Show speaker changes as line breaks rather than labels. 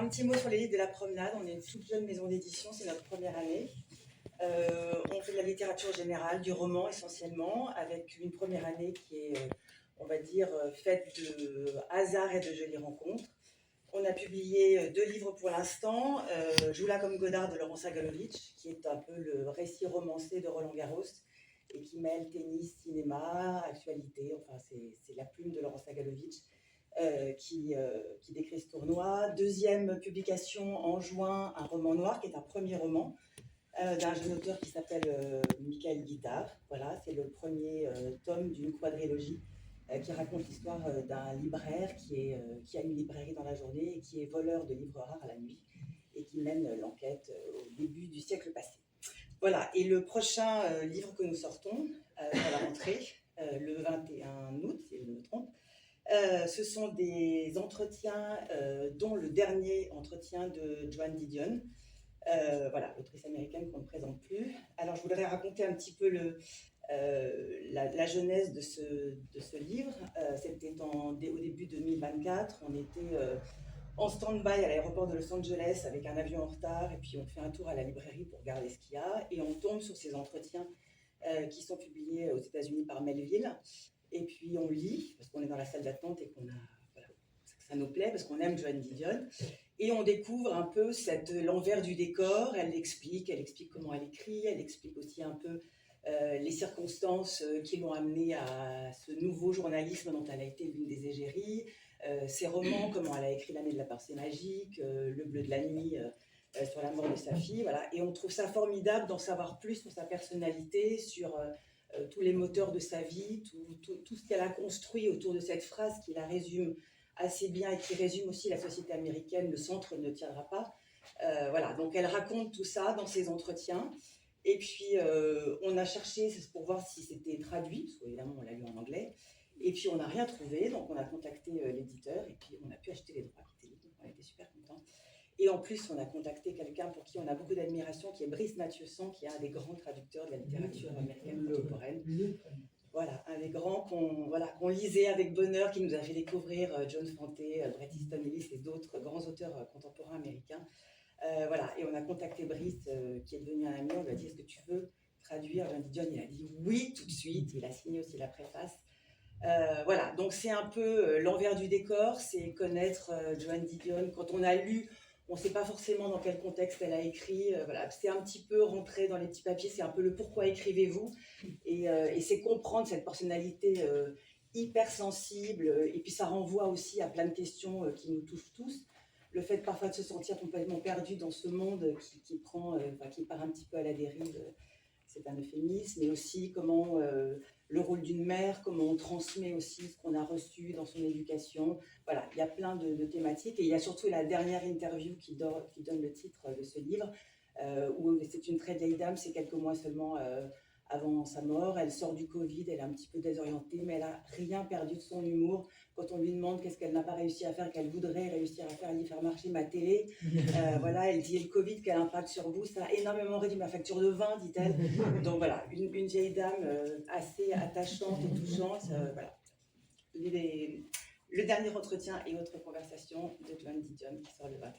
un petit mot sur les livres de la promenade. On est une toute jeune maison d'édition, c'est notre première année. On fait de la littérature générale, du roman essentiellement, avec une première année qui est, on va dire, faite de hasard et de jolies rencontres. On a publié 2 livres pour l'instant, Joue-la comme Godard de Laurent Sagalovic, qui est un peu le récit romancé de Roland Garros et qui mêle tennis, cinéma, actualité. Enfin, c'est la plume de Laurent Sagalovic qui décrit ce tournoi. Deuxième publication en juin, un roman noir, qui est un premier roman d'un jeune auteur qui s'appelle Michael Guitard. Voilà, c'est le premier tome d'une quadrilogie qui raconte l'histoire d'un libraire qui a une librairie dans la journée et qui est voleur de livres rares à la nuit et qui mène l'enquête au début du siècle passé. Voilà, et le prochain livre que nous sortons à la rentrée, le 21 août, si je ne me trompe, ce sont des entretiens, dont le dernier entretien de Joan Didion, voilà, l'autrice américaine qu'on ne présente plus. Alors je voudrais raconter un petit peu la genèse de ce livre. C'était au début 2024, on était en stand-by à l'aéroport de Los Angeles avec un avion en retard, et puis on fait un tour à la librairie pour regarder ce qu'il y a, et on tombe sur ces entretiens qui sont publiés aux États-Unis par Melville. Et puis on lit, parce qu'on est dans la salle d'attente et voilà, ça nous plaît, parce qu'on aime Joan Didion. Et on découvre un peu l'envers du décor. Elle explique comment elle écrit, elle explique aussi un peu les circonstances qui l'ont amenée à ce nouveau journalisme dont elle a été l'une des égéries, ses romans, comment elle a écrit L'année de la pensée magique, Le bleu de la nuit, sur la mort de sa fille. Voilà. Et on trouve ça formidable d'en savoir plus sur sa personnalité, sur tous les moteurs de sa vie, tout ce qu'elle a construit autour de cette phrase qui la résume assez bien et qui résume aussi la société américaine, le centre ne tiendra pas. Voilà, donc elle raconte tout ça dans ses entretiens. Et puis on a cherché pour voir si c'était traduit, parce qu'évidemment on l'a lu en anglais. Et puis on n'a rien trouvé, donc on a contacté l'éditeur et puis on a pu acheter les droits. On était super contents. Et en plus, on a contacté quelqu'un pour qui on a beaucoup d'admiration, qui est Brice Mathieusan, qui est un des grands traducteurs de la littérature américaine contemporaine. Voilà, un des grands qu'on lisait avec bonheur, qui nous a fait découvrir John Fante, Bret Easton Ellis et d'autres grands auteurs contemporains américains. Voilà, et on a contacté Brice, qui est devenu un ami. On lui a dit: est-ce que tu veux traduire Joan Didion? Il a dit oui tout de suite. Il a signé aussi la préface. Voilà, donc c'est un peu l'envers du décor, c'est connaître Joan Didion. Quand on a lu, on ne sait pas forcément dans quel contexte elle a écrit. Voilà, c'est un petit peu rentrer dans les petits papiers, c'est un peu le pourquoi écrivez-vous. Et c'est comprendre cette personnalité hyper sensible. Et puis ça renvoie aussi à plein de questions qui nous touchent tous. Le fait parfois de se sentir complètement perdu dans ce monde qui part un petit peu à la dérive, c'est un euphémisme. Mais aussi comment le rôle d'une mère, comment on transmet aussi ce qu'on a reçu dans son éducation. Voilà, il y a plein de thématiques. Et il y a surtout la dernière interview qui donne le titre de ce livre, où c'est une très vieille dame, c'est quelques mois seulement avant sa mort. Elle sort du Covid, elle est un petit peu désorientée, mais elle n'a rien perdu de son humour. Quand on lui demande qu'est-ce qu'elle n'a pas réussi à faire, qu'elle voudrait réussir à faire, elle dit: faire marcher ma télé. Voilà, elle dit: le Covid, quel impact sur vous? Ça a énormément réduit ma facture de vin, dit-elle. Donc voilà, une vieille dame assez attachante et touchante. Voilà. Le dernier entretien et autre conversation de Joan Didion qui sort le 21.